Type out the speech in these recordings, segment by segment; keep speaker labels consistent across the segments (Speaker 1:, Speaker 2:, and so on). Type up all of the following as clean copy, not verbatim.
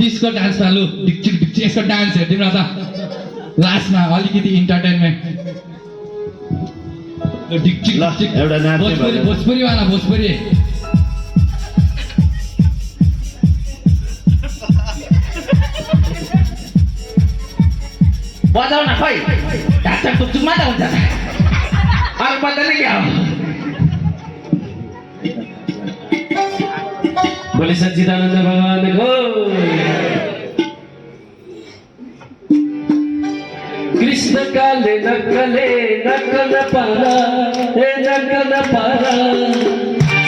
Speaker 1: क्रिसको डान्समा लु ढिकचिक ढिकचिक यसको डान्स हेरिदिउँ न त लास्टमा अलिकति इन्टरटेनमेन्ट ढिकचिक
Speaker 2: ल
Speaker 1: ढिकचिक
Speaker 2: एउटा नाच्ने
Speaker 1: भोजपुरी भोजपुरी वाला भोजपुरी
Speaker 3: बजाउ न खै ढाकढाक टुकटुक मात्र हुन्छ अरू बजाउने क्या हो
Speaker 2: बोले सच्चिदानन्द भगवानको कृष्ण काले नक्कल पारा हे नक्कल पारा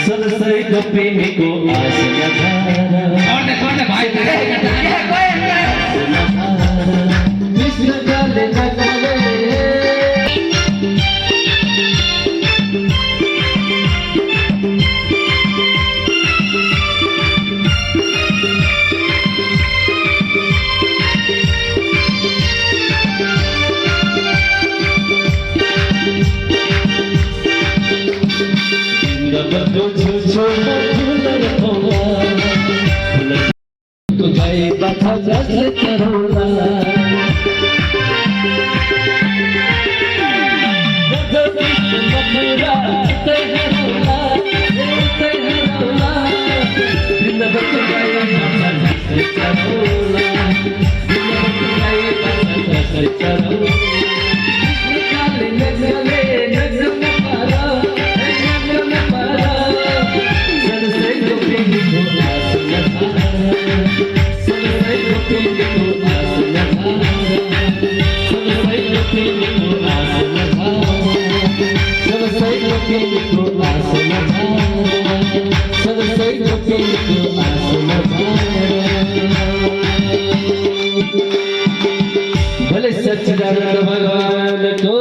Speaker 2: सदसैको प्रेमीको आशा
Speaker 1: गर्ने भाइ
Speaker 2: कृष्ण काले नक्कल भले सच्चिदानंद भगवान को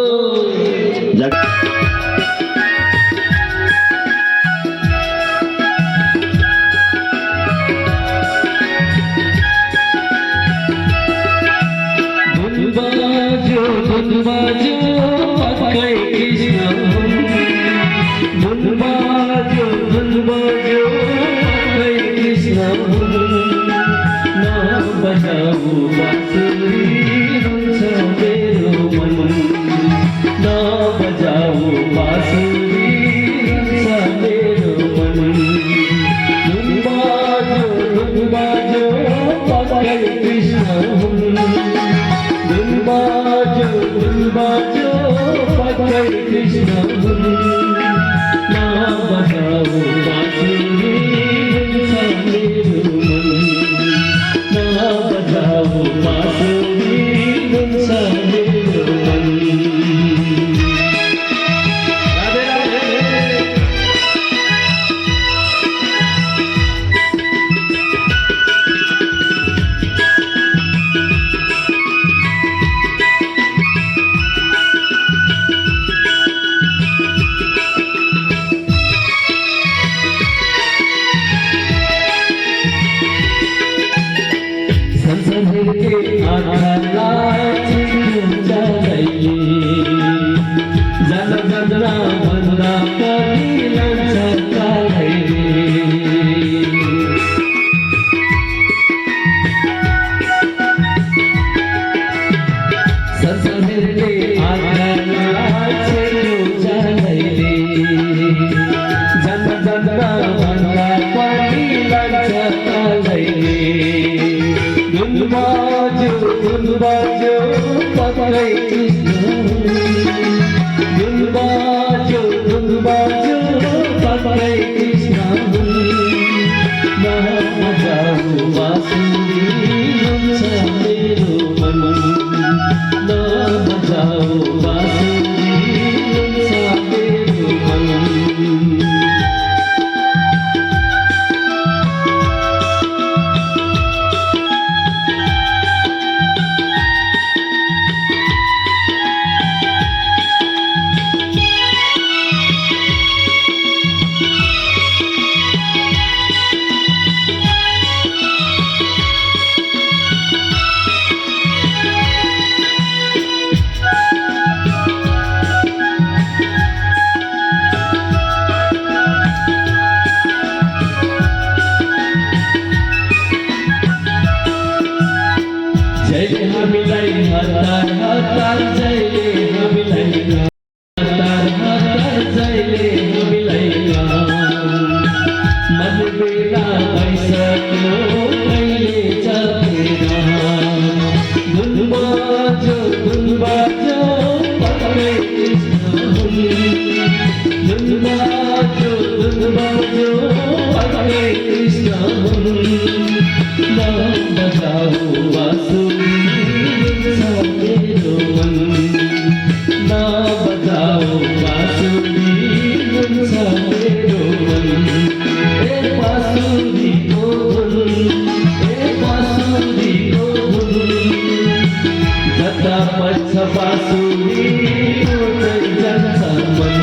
Speaker 2: जयले हामीलाई हतार हतार जयले हामीलाई हतार हतार जयले हामीलाई मन बेला भइसक्यो कहिले चल्दैन धुन बाजो पक्कै कृष्ण हुन् धुन बाजो पक्कै कृष्ण हुन् बजाओ बाँसुरी मेरो मन ना बजाओ बाँसुरी हुन्छ मेरो मन ए बाँसुरीको धुन जता पर्छ बाँसुरी उतै जान्छ मन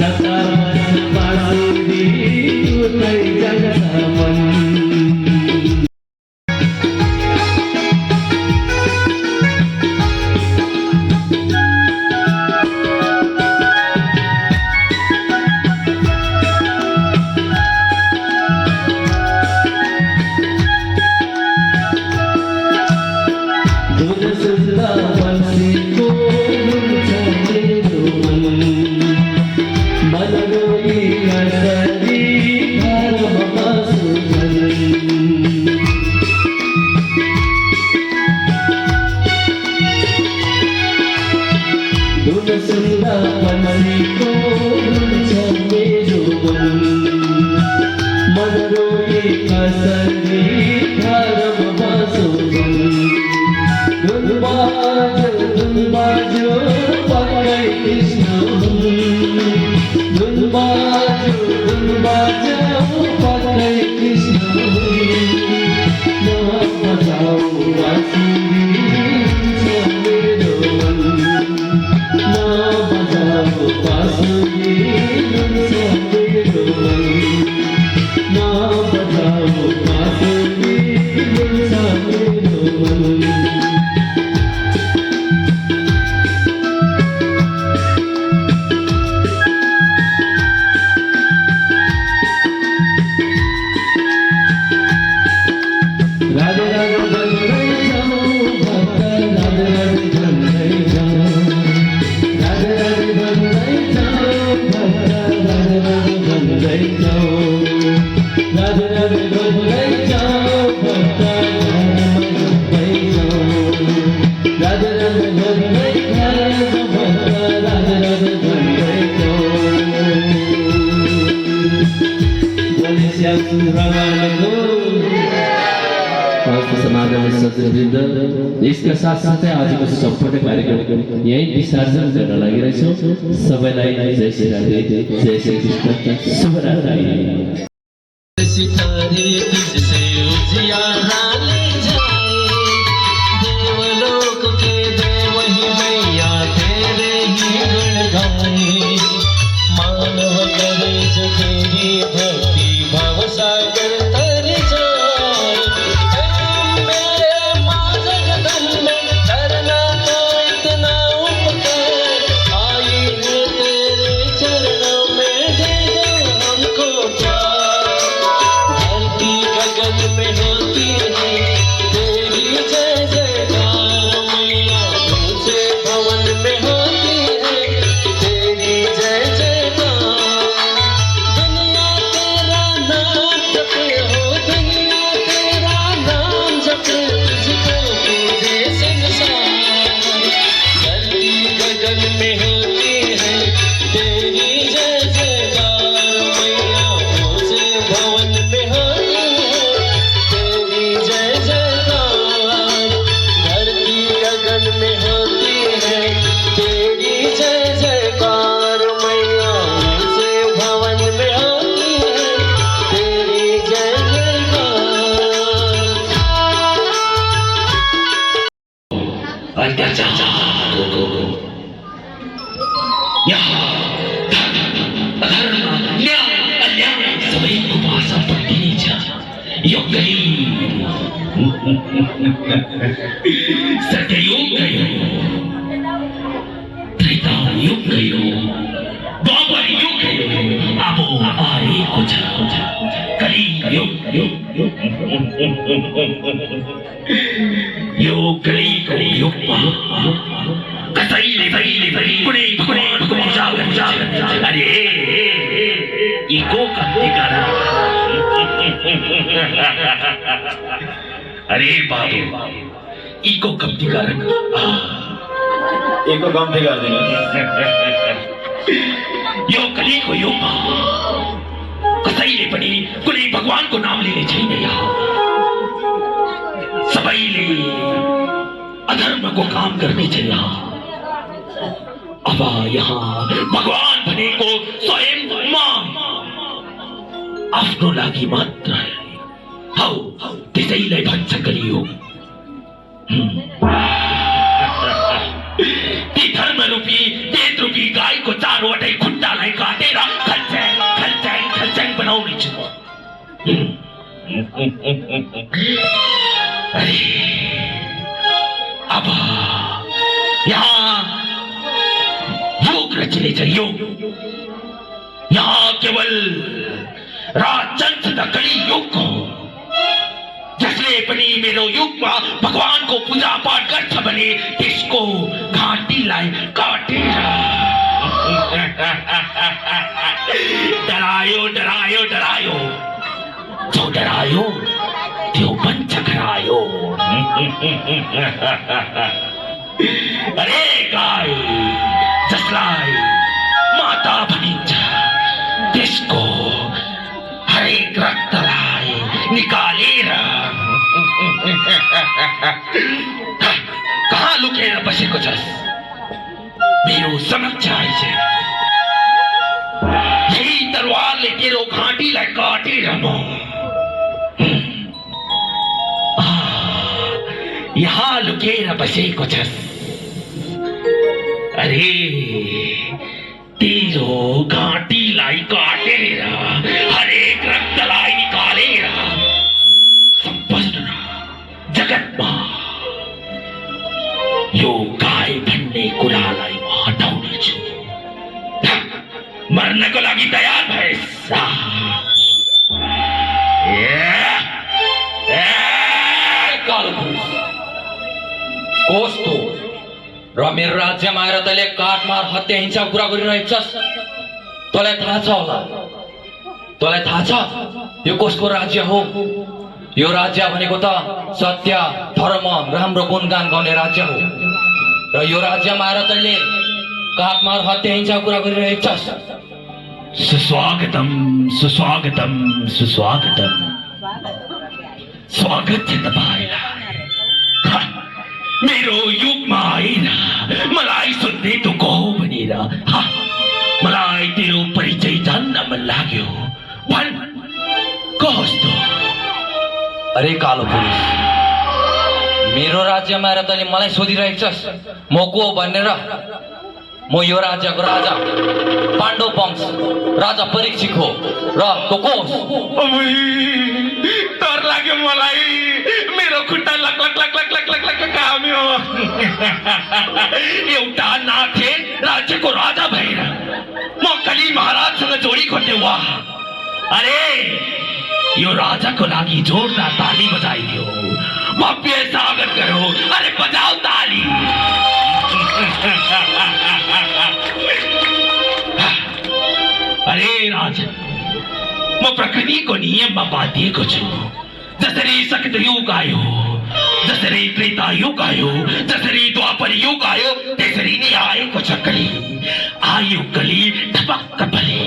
Speaker 2: जता पर्छ बाँसुरी उतै जान्छ मन इसका साथ साथै आजको सम्पूर्ण कार्यक्रम यही विसर्जन गर्न लागिरहेछौँ। सबैलाई जय श्री राधे, जय श्री कृष्ण, शुभरात्रि। सितारे तुझसे उजियारा ले जाए, देवलोक के देव ही मैया तेरे ही गुण गाए, मानव करे जो तेरी भक्ति भव सागर तर जाए। मेरे माँ जगदम्बे करना तो इतना उपकार, आई है तेरे चरणों में, दे दो हमको प्यार। धरती गगन में होती है तेरी जय जयकार, मैया ऊंचे भवन में होती है तेरी जय जयकार। दुनिया तेरा नाम जपे हो, दुनिया तेरा नाम जपे, तुझको पूजे संसार। धरती गगन में होती है तेरी जय जयकार, मैया ऊंचे भवन में होती है तेरी जय जयकार। धरती गगन में होती है तेरी जय जयकार, मैया ऊंचे भवन में होती है तेरी जय जयकार। अत्याचार न्याय अन्याय सबैको भाषा पढिन्छ, योगै सत्ययुग गयो, त्रेता युग गयो, द्वापर युग गयो, अब आएको छ कलियुग
Speaker 3: यो गलीको युगमा कसैले कुनै भगवानको पूजा गर्छ। अरे यीको कम्ती गर। अरे बाबु यीको कम्ती गर।
Speaker 4: एको कम्ती गरिदिनु।
Speaker 3: यो कलीको युगमा कसैले पनि कुनै भगवानको नाम लिने छैन। यहाँ सबैले अधर्मको काम गर्ने छ। यहाँ अब यहाँ भगवान भनेको स्वयं म आफ्नो लागि मात्र हौ, त्यसैलाई भन्छ कलियुग। ती धर्म रूपी वेद रूपी गाईको चारवटै खुट्टालाई काटेर खल्च्याङ खल्च्याङ खल्च्याङ बनाउने छु। अरे अब यहाँ योग रचिनेछ। योग यहाँ केवल राजचन्द्र कलियुग हो। जसले पनि मेरो युगमा भगवानको पूजा पाठ गर्छ भने त्यसको घाँटीलाई काटेर डरायो डरायो डरायो, जो डरायो त्यो बन्छ करायो। अरे गाई जसलाई माता भनिन्छ त्यसको हरेक रक्तलाई निकालेर कहाँ लुकेर बसेको छस्? मेरो समक्ष आइज। यही तरवारले तेरो घाँटीलाई काटेर म यहाँ लुकेर बसेको छस्। अरे तेरो घाँटीलाई काटेर हरेक रक्तलाई निकालेर सम्पूर्ण जगतमा यो गाई भन्ने कुरालाई म हटाउने छु। मर्नको लागि तयार भएस्?
Speaker 1: कस्तो र मेरो राज्यमा आएर तैँले काटमार हत्या हिंसा कुरा गरिरहेछस्? तँलाई थाहा छ होला? तँलाई थाहा छ यो कसको राज्य हो? यो राज्य भनेको त सत्य धर्म राम्रो गुणगान गर्ने राज्य हो। र यो राज्यमा आएर तैँले काटमार हत्या हिंसा कुरा गरिरहेछस्?
Speaker 3: सुस्वागतम सुस्वागतम सुस्वागतम। स्वागत छ तपाईँलाई। मेरो युगमा आएर मलाई सोध्ने तँ को हो भनेर मलाई तेरो परिचय जान्न मन लाग्यो। भन् कस्तो?
Speaker 1: अरे कालो पुरुष, मेरो राज्यमा आएर तैँले मलाई सोधिरहेछस् म को हो भनेर? म यो राज्यको राजा पाण्डव वंश राजा परीक्षित हो। र तँ को होस्?
Speaker 3: डर लाग्यो मलाई। मेरो खुट्टा लक लक लक लक लक लक लक काम्यो। एउटा नाथे राज्यको राजा भएर म कली महाराजसँग जोडी खोज्ने। वाह! अरे यो राजाको लागि जोरदार ताली बजाइदियो। भव्य स्वागत गरो। अरे बजाऊ ताली। अरे राजा, म प्रकृतिको नियममा बाँधिएको छु। जसरी सतयुग आयो, जसरी त्रेता युग आयो, जसरी द्वापर युग आयो, त्यसरी नै आएको छ कली। आयो कली ठपक्क बली,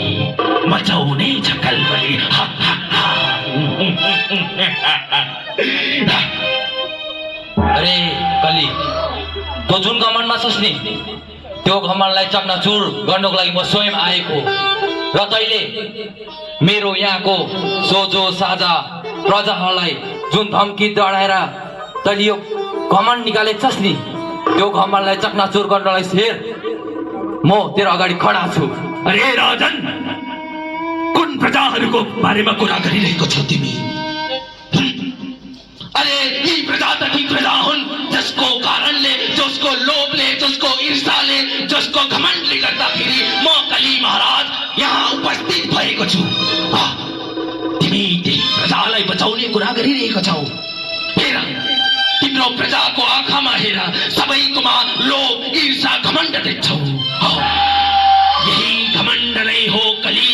Speaker 3: मचाउने छ कलबली।
Speaker 1: अरे कली, तँ जुन घमण्डमा छस् नि त्यो घमण्डलाई चकनाचुर गर्नको लागि म स्वयं आएको। र तैँले मेरो यहाँको सोझो साझा प्रजाहरूलाई जुन धम्की डराएर तैँले यो घमण्ड निकालेछस् नि त्यो घमण्डलाई चकनाचुर गर्नलाई हेर म तेरो अगाडि खडा छु।
Speaker 3: अरे राजन, कुन प्रजाहरूको बारेमा कुरा गरिरहेको छौ तिमी? अरे यी प्रजा त ती प्रजा हुन् जसको कारणले, जसको लोभले, जसको ईर्ष्याले, जसको घमण्डले गर्दाखेरि म कली महाराज यहाँ उपस्थित भएको छु। तिमी त्यही प्रजा प्रजालाई बचाउने कुरा गरिरहेको छौ। हेर तिम्रो प्रजाको आँखामा हेर, सबैकोमा लोभ ईर्षा घमण्ड देख्छौ। यही घमण्ड नै हो कली।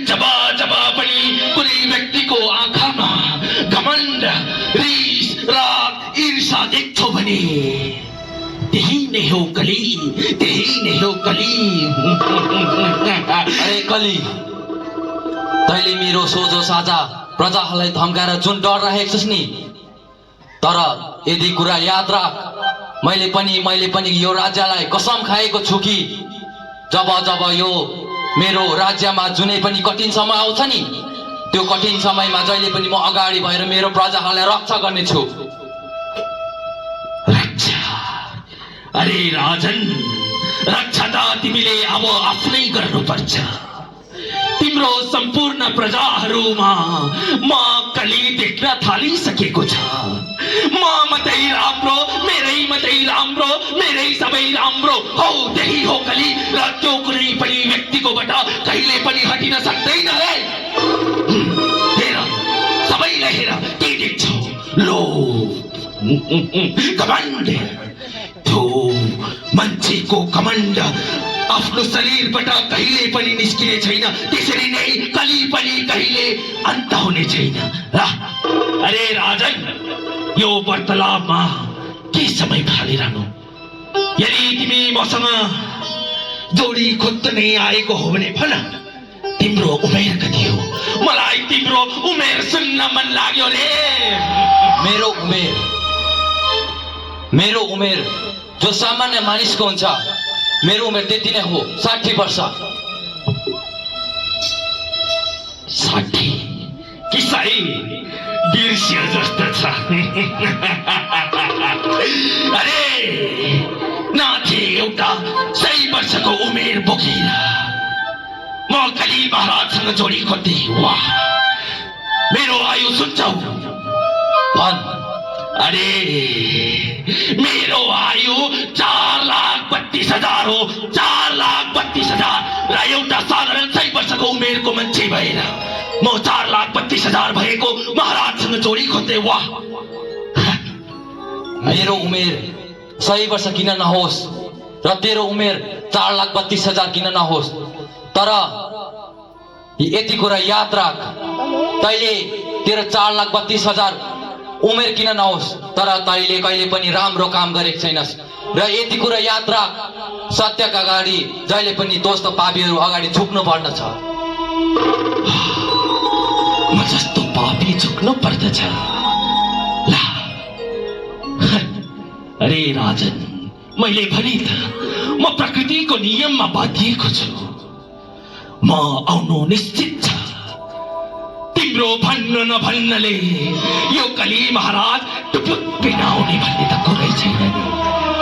Speaker 3: जब जब पनि कुनै व्यक्तिको आँखामा घमण्ड रिस राग ईर्षा देख्छौ भने त्यही नै हो कली, त्यही नै हो कली।
Speaker 1: अरे कली, तैँले मेरो सोझो साझा प्रजाहरूलाई धम्काएर जुन डर राखेको छस् नि, तर यदि कुरा याद राख, मैले पनि यो राज्यलाई कसम खाएको छु कि जब जब यो मेरो राज्यमा जुनै पनि कठिन समय आउँछ नि, त्यो कठिन समयमा जहिले पनि म अगाडि भएर मेरो प्रजाहरूलाई रक्षा गर्नेछु।
Speaker 3: रक्षा? अरे राजन, रक्षा त तिमीले अब आफ्नै गर्नुपर्छ। तिम्रो सम्पूर्ण प्रजाहरूमा म कली देख्न थालिसकेको छ। म मात्रै राम्रो, मेरै मात्रै राम्रो, मेरै सबै राम्रो हौ, त्यही हो कली। र त्यो कुनै पनि व्यक्तिकोबाट कहिले पनि हटिन सक्दैन रे। हेर, सबैलाई हेर, के देख्छौ? लोभ, घमण्ड। त्यो मान्छेको घमण्ड आफ्नो शरीरबाट कहिले पनि निस्किने छैन, त्यसरी नै कली पनि कहिले अन्त हुने छैन। अरे राजन, यो वार्तालापमा के समय फालिरहनु? यदि तिमी मसँग जोडी खोज्दै आएको हो भने भन, तिम्रो उमेर कति हो? मलाई तिम्रो उमेर सुन्न मन लाग्यो रे।
Speaker 1: मेरो उमेर जो सामान्य मानिसको हुन्छ, मेरो उमेर त्यति नै हो, 60 वर्ष।
Speaker 3: 60? किसाई बिर्सिया जस्तो छ। अरे नाथे एउटा 100 वर्षको उमेर बोकेर म कली महाराजसँग जोडी खोज्दै। वाह, मेरो आयु सुन्छौ?
Speaker 1: भन।
Speaker 3: अरे मेरो आयु 4,32,000 हो। 4,32,000 र एउटा साधारण 100 वर्षको उमेरको मान्छे भएर म 4,32,000 भएको महाराजसँग जोडी खोज्दै। वाह,
Speaker 1: मेरो उमेर 100 वर्ष किन नहोस् र तेरो उमेर 4,32,000 किन नहोस्, तर यति कुरा याद राख, तैँले तेरो 4,32,000 उमेर किन नहोस्, तर तैँले कहिले पनि राम्रो काम गरेको छैनस्। र यति कुरा याद राख, सत्यका अगाडि जहिले पनि दोस्त पापीहरू अगाडि झुक्नु पर्दछ।
Speaker 3: म जस्तो पापी झुक्नु पर्दछ? ला, अरे राजन, मैले भने त म प्रकृतिको नियममा बाँधिएको छु। म आउनु निश्चित छ। तिम्रो भन्नु नभन्नले यो कली महाराज टुप्लुक बिनाउने भन्ने त कुरै छैन नि,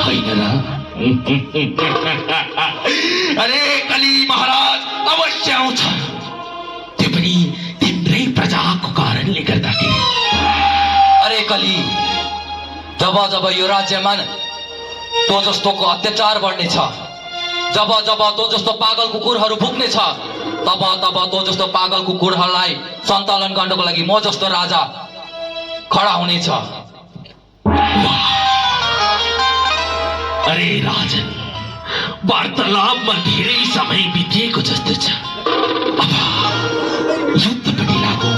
Speaker 3: होइन र? अरे कली महाराज अवश्य आउँछ, त्यो पनि तिम्रै प्रजाको कारणले गर्दाखेरि।
Speaker 1: अरे कली, जब जब यो राज्यमा तँ जस्तोको अत्याचार बढ्नेछ, जब जब तँ जस्तो पागल कुकुरहरू भुक्नेछ, तब तब तँ जस्तो पागल कुकुरहरूलाई सञ्चालन गर्नको लागि म जस्तो राजा खडा हुनेछ।
Speaker 3: अरे राजन, वार्तालापमा धेरै समय बितिएको जस्तो छ। अब युद्धपट्टि लागौ।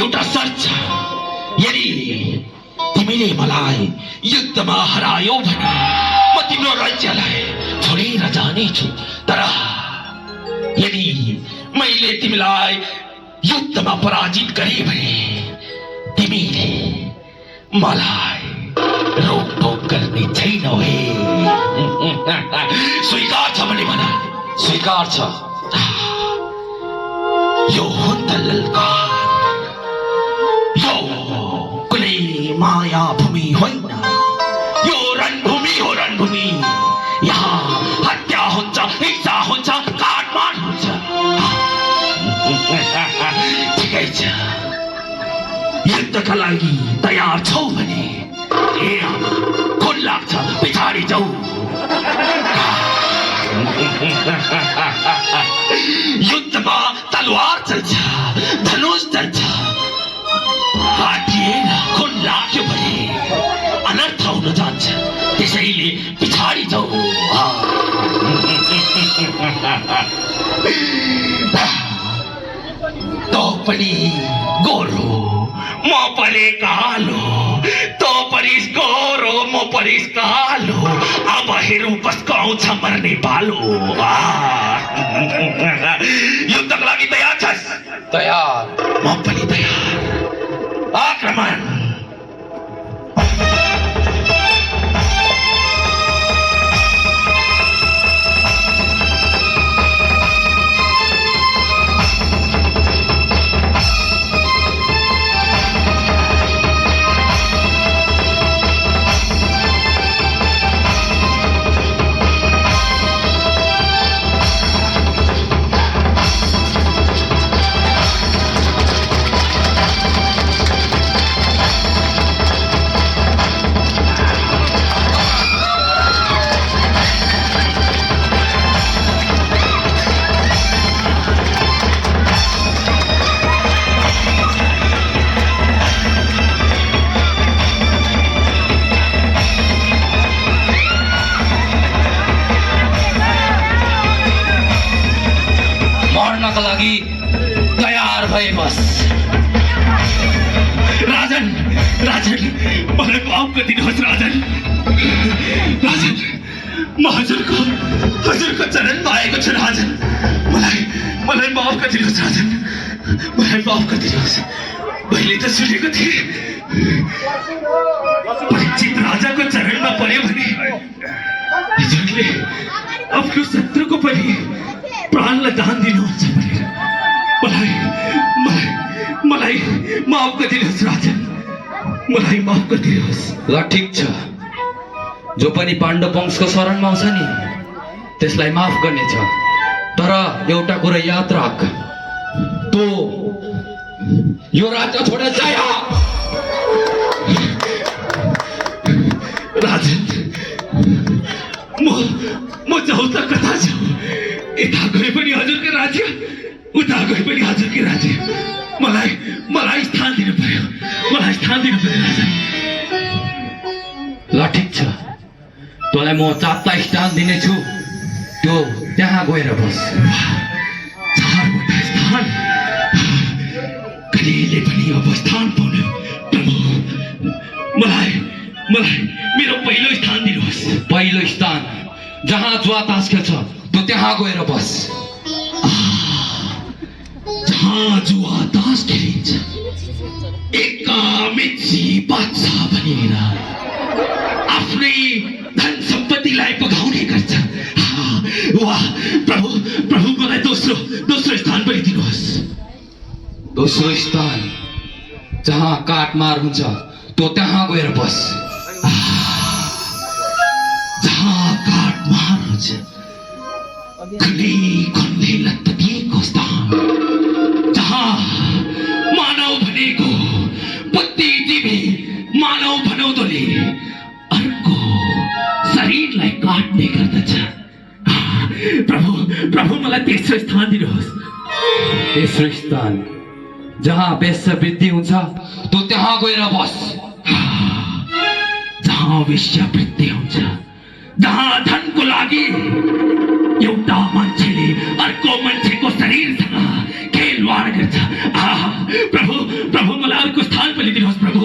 Speaker 3: एउटा शर्त छ, यदि तिमीले मलाई युद्धमा हरायो भने म तिम्रो राज्यलाई छोडेर जानेछु। तर यदि मैले तिमीलाई युद्धमा पराजित गरे भने तिमीले मलाई रोकटोक गर्ने छैनौ हे। स्वीकार छ भने भन।
Speaker 1: स्वीकार छ।
Speaker 3: यो हुन त ललकार, यो कुनै माया भूमि होइन, यो रणभूमि हो, रणभूमि। यहाँ हत्या हुन्छ, हिंसा हुन्छ, काटमाट हुन्छ। ठिकै छ, युद्धका लागि तयार छौ भने खुन लाग्छ, पछाडि जाऊ। युद्धमा तलवार चल्छ, धनुष चल्छ। हाटिएर खुन लाग्यो भने अनर्थ हुन जान्छ, त्यसैले पछाडि जाऊ। तँ पनि गोरो, म पनि कालो, तँ पनि गोरो, म पनि कालो। अब हेरौँ कसको आउँछ मर्ने पालो। युद्धको लागि तयार छस्?
Speaker 1: तयार।
Speaker 3: म पनि तयार। आक्रमण।
Speaker 1: मर्नका लागि तयार भए बस।
Speaker 3: राजन, राजन, मलाई माफ गरिदिनुहोस् राजन। राजन, म हजुरको चरणमा आएको छु राजन। मलाई माफ गरिदिनुहोस् राजन, मलाई माफ गरिदिनुहोस्। मैले त सुनेको थिएँ परीक्षित राजाको चरणमा पर्यो भने हजुरले आफ्नो शत्रुको पनि प्राणलाई दान दिनुहुन्छ भनेर। मलाई माफ गरिदिनुहोस् राजन, मलाई माफ गरिदिनुहोस्।
Speaker 1: ल ठिक छ, जो पनि पाण्डव वंशको शरणमा आउँछ नि त्यसलाई माफ गर्नेछ। तर एउटा कुरा याद राख, तँ यो राज्य छोडेर जाय।
Speaker 3: राजन, म जाउँ त कता जाउँ? यता गए पनि हजुरको राज्य, उता गए पनि हजुरकै राज्य। मलाई स्थान दिनु पर्यो, मलाई स्थान दिनु पर्यो राजन।
Speaker 1: ल ठिक छ, तँलाई म 4टा स्थान दिनेछु, त्यो त्यहाँ गएर बस।
Speaker 3: 4वटा स्थान? कहिले पनि अब स्थान पाउनु प्रभु। मलाई मेरो पहिलो स्थान दिनुहोस्।
Speaker 1: पहिलो स्थान जहाँ जुवा तास खेल्छ त्यो त्यहाँ गएर बस।
Speaker 3: जहाँ जुवा तास खेलिन्छ, एकामिची बादशाह बनेर आफ्नै धन सम्पत्तिलाई पगाउने गर्छ। वाह प्रभु, मलाई दोस्रो स्थान पनि दिनुहोस्।
Speaker 1: दोस्रो स्थान जहाँ काटमार हुन्छ त्यो त्यहाँ गएर बस।
Speaker 3: जहाँ काटमार हुन्छ, खन्दै लत्पतिएको स्थान, जहाँ मानव भनेको बुद्धिजीवी मानव भनौँदोले अर्को शरीरलाई काट्ने गर्दछ। प्रभु मलाई तेस्रो स्थान दिनुहोस्।
Speaker 1: तेस्रो स्थान जहाँ वेश्यावृत्ति हुन्छ त्यो त्यहाँ गएर बस।
Speaker 3: जहाँ वेश्यावृत्ति हुन्छ, जहाँ धनको लागि एउटा मान्छेले अर्को मान्छेको शरीरसँग खेलवाड गर्छ। प्रभु मलाई अर्को स्थान पनि दिनुहोस् प्रभु।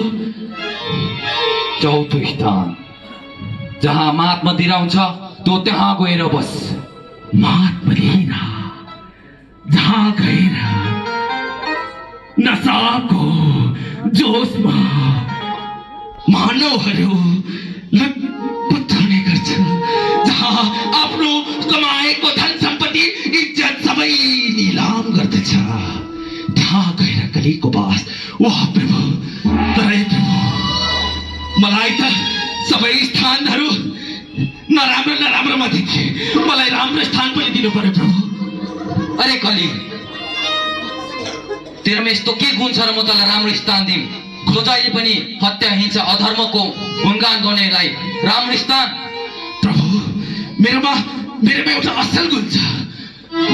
Speaker 1: चौथो स्थान जहाँ मात मदिरा हुन्छ त्यो त्यहाँ गएर बस।
Speaker 3: मात मदिरा जहाँ गएर नसाको जोसमा मानवहरू लतपत हुने गर्छ, जहाँ आफ्नो कमाएको धन सम्पत्ति इज्जत सबै निलाम गर्दछ, त्यहाँ गएर कलीको बास। वाह प्रभु, मलाई त सबै स्थानहरू नराम्रोमा देखे, मलाई राम्रो स्थान पनि दिनु पर्यो प्रभु।
Speaker 1: अरे कली, तेरोमा यस्तो के गुण छ र म तँलाई राम्रो स्थान दिउँ? जो जहिले पनि हत्या हिंसा अधर्मको गुणगान गर्नेलाई राम्रो स्थान?
Speaker 3: प्रभु, मेरोमा मेरोमा एउटा असल गुण छ,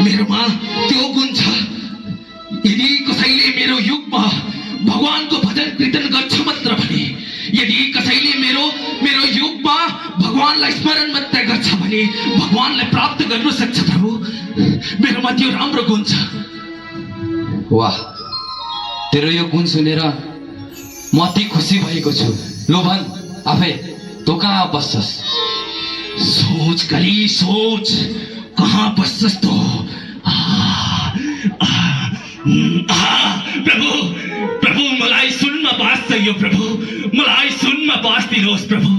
Speaker 3: मेरोमा त्यो गुण छ। यदि कसैले मेरो युगमा भगवानको भजन कीर्तन गर्छ मात्र भने, यदि कसैले मेरो युगमा भगवानलाई स्मरण मात्र गर्छ भने भगवानलाई प्राप्त गर्न सक्छ प्रभु। मेरोमा त्यो राम्रो गुण छ।
Speaker 1: वाह, तेरो यो गुण सुनेर म अति खुसी भएको छु। लो भन आफै, तँ कहाँ बस्छस्?
Speaker 3: सोच कली सोच, कहाँ बस्छस् तँ? प्रभु प्रभु, मलाई सुनमा बास चाहियो प्रभु, मलाई सुनमा बास दिनुहोस् प्रभु।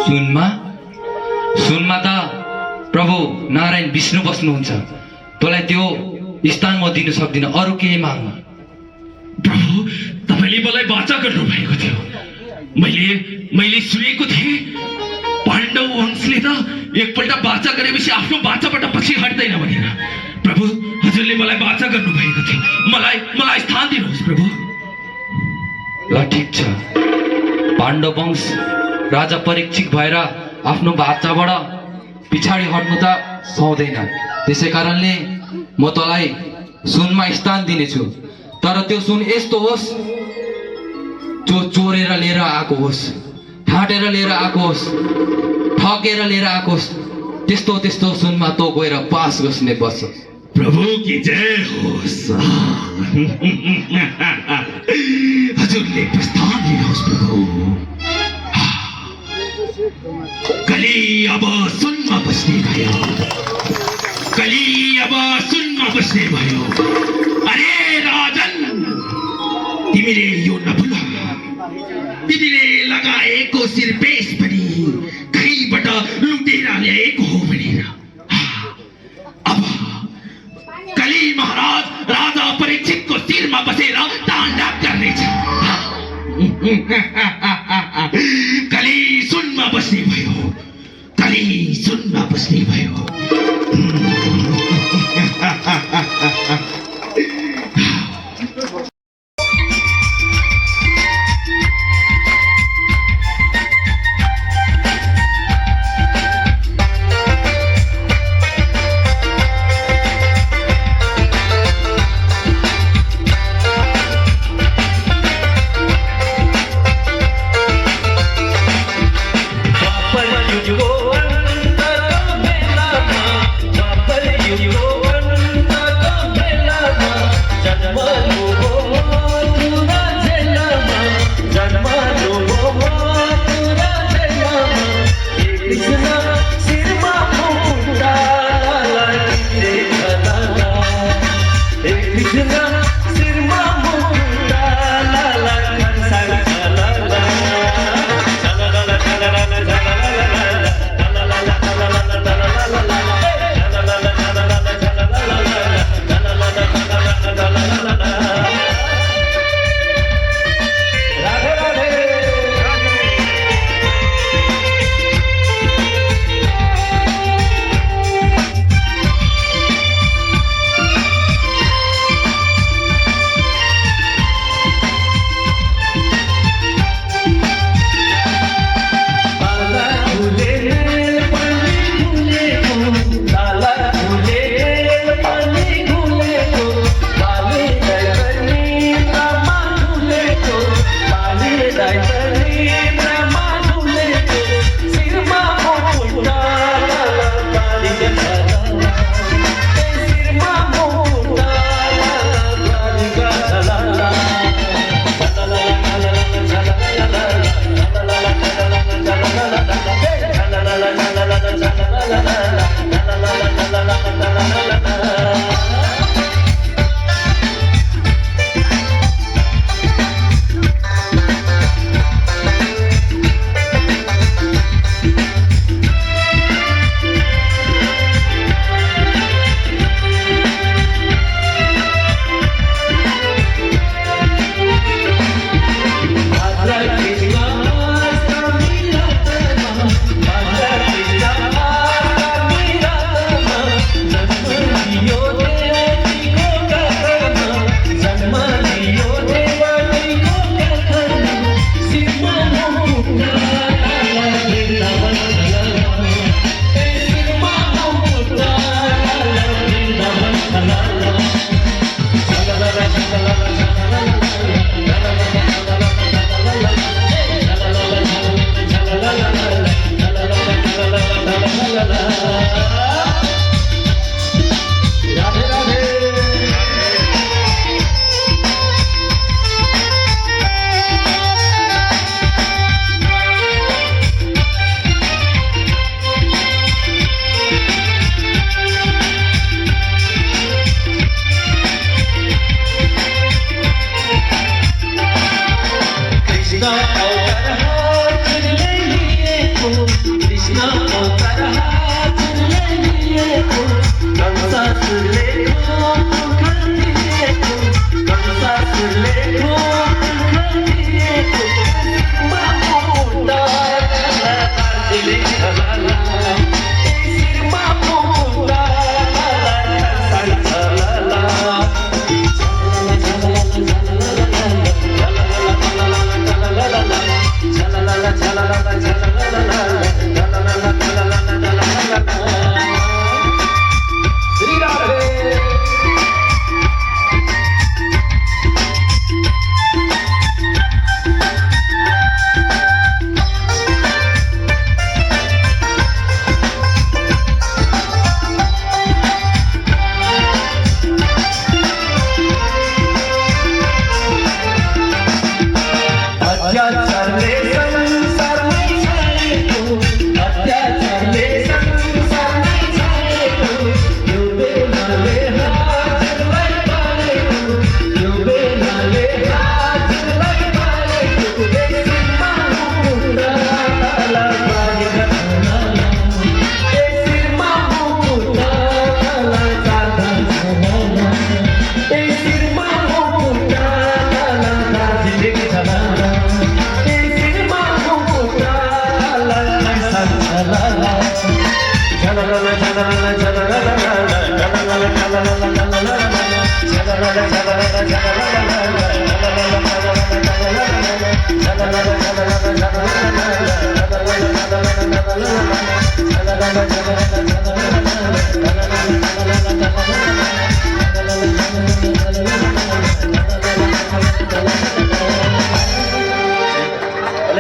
Speaker 1: सुनमा? सुनमा त प्रभु नारायण विष्णु बस्नुहुन्छ। तँलाई त्यो स्थान म दिन सक्दिनँ, अरू केही माग्नु।
Speaker 3: प्रभु, तपाईँले मलाई वाचा गर्नुभएको थियो। मैले सुनेको थिएँ पाण्डव वंशले त एकपल्ट वाचा गरेपछि आफ्नो वाचाबाट पछि हट्दैन भनेर। प्रभु, हजुरले मलाई वाचा गर्नुभएको थियो, मलाई स्थान दिनुहोस् प्रभु।
Speaker 1: ल ठिक छ, पाण्डव वंश राजा परीक्षित भएर आफ्नो वाचाबाट पछाडि हट्नु त सुहाउँदैन। त्यसै कारणले म तँलाई सुनमा स्थान दिनेछु। तर त्यो सुन यस्तो होस् जो चोरेर लिएर आएको होस्, ठाटेर लिएर आएको होस्, ठगेर लिएर आएको होस्, त्यस्तो सुनमा तँ गएर पास बस्ने बस्छ।
Speaker 3: प्रभु की जय होस्। हजुरले प्रस्थान दिनुहोस् प्रभु। कली अब सुनमा बस्ने भयो, कली अब सुनमा बस्ने भयो। अरे राजन, तिमीले यो नभुल, तिमीले लगाएको सिरपेस पनि कहीँबाट लुटेर ल्याएको हो भनेर। अब कली महाराज राजा परीक्षितको शिरमा बसेर ताण्डव गर्नेछ। कली सुनमा बस्ने भयो, कली सुनमा बस्ने भयो।
Speaker 4: Bapal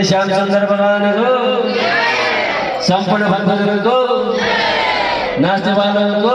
Speaker 2: श्याम सुन्दर भगवानको सम्पूर्ण भक्तजनको नाच्ने बालहरूको